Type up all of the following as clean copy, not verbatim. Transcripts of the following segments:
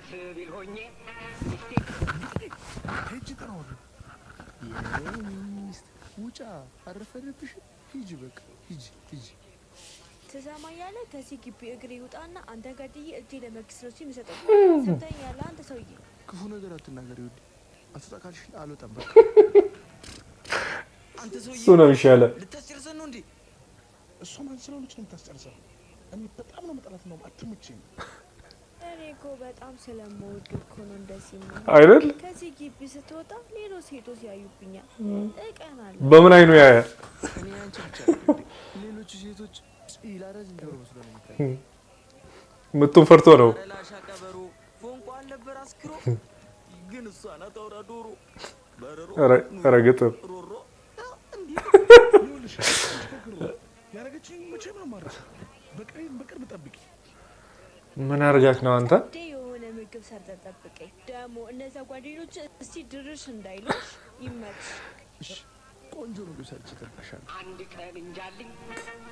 ሲቪል ሆኜ ሂጂ ጥራው ሚስት ውጫ አረፈደብሽ ሂጂ በቃ ሂጂ ትሰማኛለህ ከዚህ ግቢ እግሬ ይውጣና አንተ ገድዬ እጄ ለመክስ ነው ሲመሰጠው ሰምተኛለህ አንተ ሰውዬ ክፉ ነገር አትናገሪ ውዴ አትጣቃልሽ አልወጣም በቃ አንተ ሰውዬ እሱ ነው የሚሻለው ልታስጨርሰን ነው እንዴ እሷ ማን ስለሆነች ነው የምታስጨርሰው እኔ በጣም ነው መጣላት ነው አትምጪኝ እኔ እኮ በጣም ስለምወድ እኮ ነው እንደዚህ ነው አይደል ከዚህ ግቢ ስትወጣ ሌሎች ሴቶች ያዩብኛል እቀናለሁ በምን አይኑ ያያል እኔ አንቺ ብቻ ሌሎች ሴቶች ይላረዝ እንደው መስሎ ነው የሚታይ ምቱን ፈርቶ ነው ላሻ ቀበሮ ፎንቋ አልነበር አስክሮ ግን እሷ ናት አውራ ዶሮ በረሮ ረግጥም ሮሮ እንዴ ይኸውልሽ ያረጋችኝ መቼም ነው ማረስ በቅርብ ጠብቂ ምን አርጋክ ነው አንተ የሆነ ምግብ ሰርተህ ጠብቀኝ ደግሞ እነዛ ጓደኞች እስቲ ድርሽ እንዳይሉሽ ይመች እሺ ቆንጆ ምግብ ሰርቼ እጠብቅሻለሁ አንድ ቀን እንጃልኝ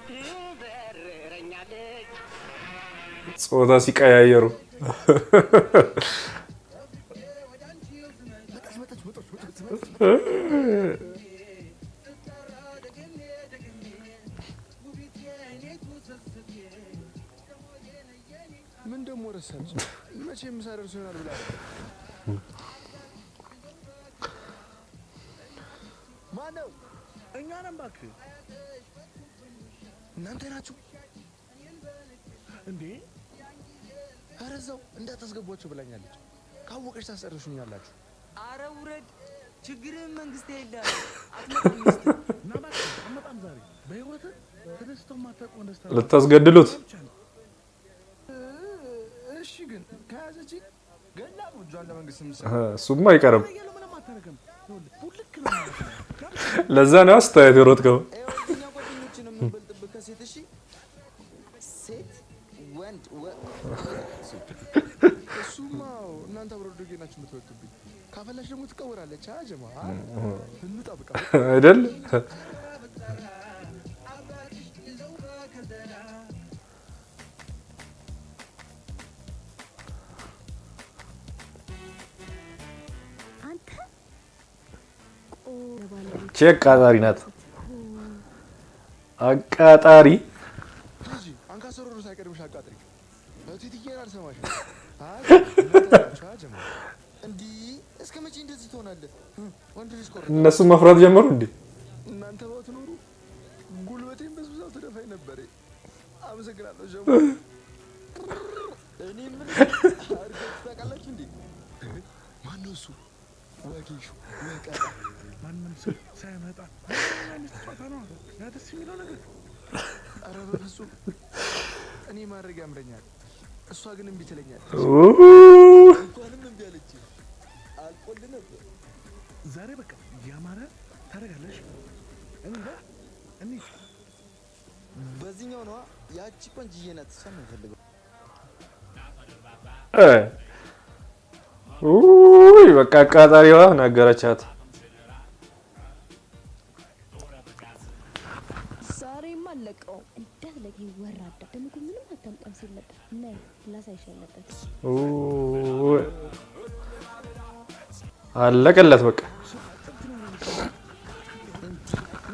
ትበርረኛለች ጾታ ሲቀያየሩ ምን ደሞ ረሳች መቼም ሳደርስ ይሆናል ብላ ማነው እኛ ነን እባክህ እናንተ ናችሁ እንዴ ኧረ እዛው እንዳታስገቧቸው ብላኛለች ካወቀች ታስጨርሱኛላችሁ አረ ውረድ ችግርህን መንግስት ይሄዳል አትመጣም ዛሬ በህይወት ተደስተው ማታውቀው ደስታ ልታስገድሉት እሺ ግን ከያዘች ገላ ወጇን ለመንግስት እሱማ አይቀርም ምንም አታረግም ሁልክ ነው ለዛ ነው አስተያየት የሮጥከው እኛ ጓደኞችን የምንበልጥበት ከሴት እሺ ሴት ወንድ እሱማ እናንተ አብረዶጌ ናችሁ የምትወጡብኝ ካፈላሽ ደግሞ ትቀወራለች አጀማ እንጣብቃ አይደል ቼክ አቃጣሪ ናት አቃጣሪ ልጅ አንካሰሩሩ ሳይቀድምሽ አቃጥሪ እትትዬን አልሰማሽም አጀማ እንዴ እስከ መቼ እንደዚህ ትሆናለህ ወንድ ልጅ ቆረ እነሱ መፍራት ጀመሩ እንዴ እናንተ ባትኖሩ ጉልበቴን በስብዛው ተደፋይ ነበር አመሰግናለሁ ጀማ እኔ ምን አርገት ታውቃላችሁ እንዴ ማነው እሱ ወጌሹ ወቃ ማንም ሰው ሳይመጣ አንስጣታ ነው ያ ደስ የሚለው ነገር ኧረ በፍጹም እኔ ማድረግ ያምረኛል እሷ ግን እምቢ ትለኛለች እንኳንም እምቢ አለች አልቆልህ ነበር ዛሬ በቃ ያማረ ታደርጋለሽ እኔ በዚህኛው ነው ያቺ ቆንጅዬ ናት እሷን ነው ፈልገው በቃ አቃጣሪዋ ነገረቻት ዛሬማ አለቀውም እንዳትለኝ ወራዳ ደግሞ ምንም አታምጣም ሲል ነበር ነይ ላሳይሽ አለበት አለቀለት በቃ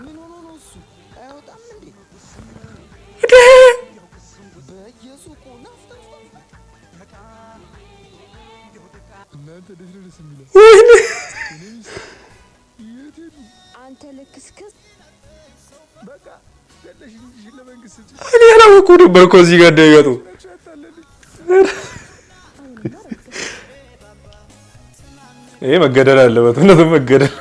ምን ሆኖ ነው እሱ አይወጣም እንዴ በየሱቁ ናፍታ እናንተ ደስ የሚለው አንተ ልክስክስ በቃ ገለሽ እንጂ ለመንግስት እኔ አላወኩ ነበር እኮ እዚህ ጋር እንደሚመጡ ይሄ መገደል አለበት እውነትም መገደል